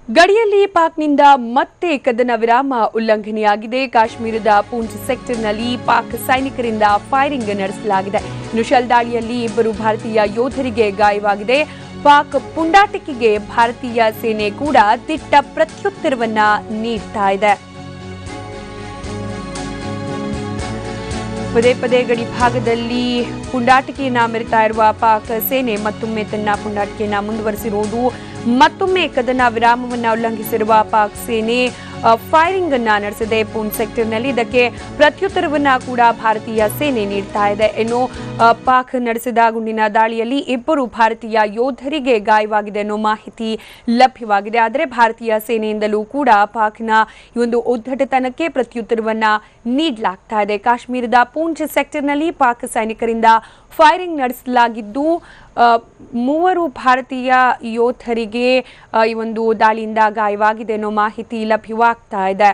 ಗಡಿಯಲ್ಲಿ ಪಾಕ್ನಿಂದ ಮತ್ತೆ ಕದನ ವಿರಾಮ ಉಲ್ಲಂಘನೆಯಾಗಿದೆ. ಕಾಶ್ಮೀರದ ಪೂಂಚ್ ಸೆಕ್ಟರ್ನಲ್ಲಿ ಪಾಕ್ ಸೈನಿಕರಿಂದ ಫೈರಿಂಗ್ ನಡೆಸಲಾಗಿದೆ. ಇನ್ನು ಶೆಲ್ ದಾಳಿಯಲ್ಲಿ 2 ಭಾರತೀಯ ಯೋಧರಿಗೆ ಗಾಯವಾಗಿದೆ. ಪಾಕ್ ಪುಂಡಾಟಿಕೆಗೆ ಭಾರತೀಯ ಸೇನೆ ಕೂಡ ದಿಟ್ಟ ಪ್ರತ್ಯುತ್ತರವನ್ನ ನೀಡ್ತಾ ಇದೆ. ಪದೇ ಪದೇ ಗಡಿ ಭಾಗದಲ್ಲಿ ಪುಂಡಾಟಿಕೆಯನ್ನ ಮೆರೆತಾ ಇರುವ ಪಾಕ್ ಸೇನೆ ಮತ್ತೊಮ್ಮೆ ತನ್ನ ಪುಂಡಾಟಿಕೆಯನ್ನ ಮುಂದುವರೆಸಿರುವುದು. ಮತ್ತೊಮ್ಮೆ ಕದನ ವಿರಾಮವನ್ನು ಉಲ್ಲಂಘಿಸಿರುವ ಪಾಕ್ ಸೇನೆ ಫೈರಿಂಗ್ ಅನ್ನ ನಡೆಸಿದೆ ಪೂಂಚ್ ಸೆಕ್ಟರ್ನಲ್ಲಿ. ಇದಕ್ಕೆ ಪ್ರತ್ಯುತ್ತರವನ್ನ ಕೂಡ ಭಾರತೀಯ ಸೇನೆ ನೀಡ್ತಾ ಇದೆ. ಇನ್ನು ಪಾಕ್ ನಡೆಸಿದ ಗುಂಡಿನ ದಾಳಿಯಲ್ಲಿ 2 ಭಾರತೀಯ ಯೋಧರಿಗೆ ಗಾಯವಾಗಿದೆ ಅನ್ನೋ ಮಾಹಿತಿ ಲಭ್ಯವಾಗಿದೆ. ಆದರೆ ಭಾರತೀಯ ಸೇನೆಯಿಂದಲೂ ಕೂಡ ಪಾಕ್ನ ಈ ಒಂದು ಉದ್ದಟತನಕ್ಕೆ ಪ್ರತ್ಯುತ್ತರವನ್ನ ನೀಡಲಾಗ್ತಾ ಇದೆ. ಕಾಶ್ಮೀರದ ಪೂಂಚ್ ಸೆಕ್ಟರ್ನಲ್ಲಿ ಪಾಕ್ ಸೈನಿಕರಿಂದ ಫೈರಿಂಗ್ ನಡೆಸಲಾಗಿದ್ದು 3 ಭಾರತೀಯ ಯೋಧರಿಗೆ ಈ ಒಂದು ದಾಳಿಯಿಂದ ಗಾಯವಾಗಿದೆ ಅನ್ನೋ ಮಾಹಿತಿ ಲಭ್ಯವಾಗ್ತಾ ಇದೆ.